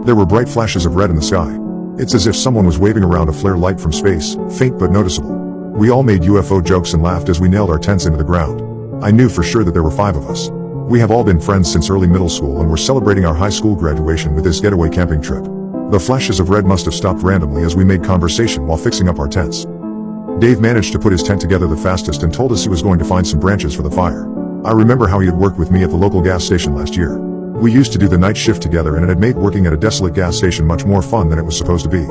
There were bright flashes of red in the sky. It's as if someone was waving around a flare light from space, faint but noticeable. We all made UFO jokes and laughed as we nailed our tents into the ground. I knew for sure that there were 5 of us. We have all been friends since early middle school and were celebrating our high school graduation with this getaway camping trip. The flashes of red must have stopped randomly as we made conversation while fixing up our tents. Dave managed to put his tent together the fastest and told us he was going to find some branches for the fire. I remember how he had worked with me at the local gas station last year. We used to do the night shift together and it had made working at a desolate gas station much more fun than it was supposed to be.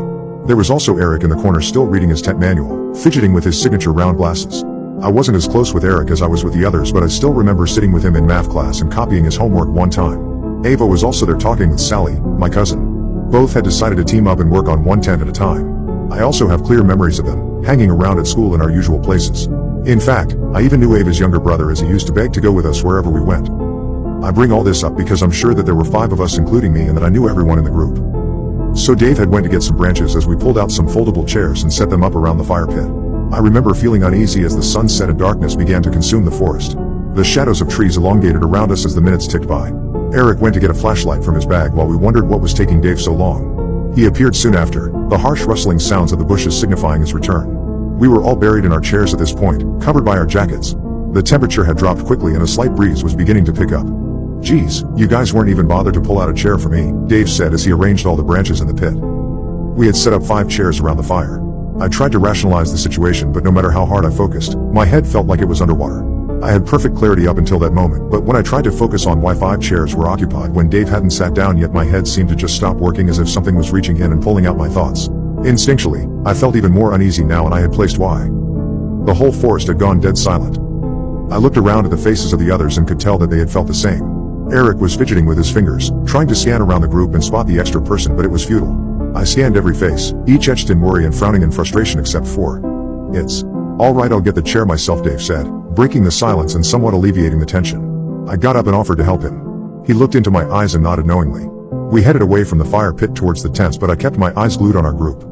There was also Eric in the corner still reading his tent manual, fidgeting with his signature round glasses. I wasn't as close with Eric as I was with the others, but I still remember sitting with him in math class and copying his homework one time. Ava was also there talking with Sally, my cousin. Both had decided to team up and work on one tent at a time. I also have clear memories of them, hanging around at school in our usual places. In fact, I even knew Ava's younger brother as he used to beg to go with us wherever we went. I bring all this up because I'm sure that there were 5 of us including me and that I knew everyone in the group. So Dave had went to get some branches as we pulled out some foldable chairs and set them up around the fire pit. I remember feeling uneasy as the sun set and darkness began to consume the forest. The shadows of trees elongated around us as the minutes ticked by. Eric went to get a flashlight from his bag while we wondered what was taking Dave so long. He appeared soon after, the harsh rustling sounds of the bushes signifying his return. We were all buried in our chairs at this point, covered by our jackets. The temperature had dropped quickly and a slight breeze was beginning to pick up. "Geez, you guys weren't even bothered to pull out a chair for me," Dave said as he arranged all the branches in the pit. We had set up 5 chairs around the fire. I tried to rationalize the situation, but no matter how hard I focused, my head felt like it was underwater. I had perfect clarity up until that moment, but when I tried to focus on why 5 chairs were occupied when Dave hadn't sat down yet, my head seemed to just stop working as if something was reaching in and pulling out my thoughts. Instinctually, I felt even more uneasy now and I had placed why. The whole forest had gone dead silent. I looked around at the faces of the others and could tell that they had felt the same. Eric was fidgeting with his fingers, trying to scan around the group and spot the extra person, but it was futile. I scanned every face, each etched in worry and frowning in frustration except for "It's all right, I'll get the chair myself," Dave said, breaking the silence and somewhat alleviating the tension. I got up and offered to help him. He looked into my eyes and nodded knowingly. We headed away from the fire pit towards the tents, but I kept my eyes glued on our group.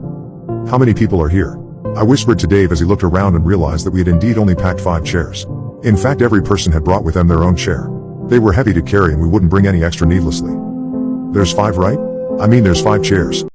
"How many people are here?" I whispered to Dave as he looked around and realized that we had indeed only packed 5 chairs. In fact, every person had brought with them their own chair. They were heavy to carry and we wouldn't bring any extra needlessly. "There's 5, right? I mean, there's 5 chairs."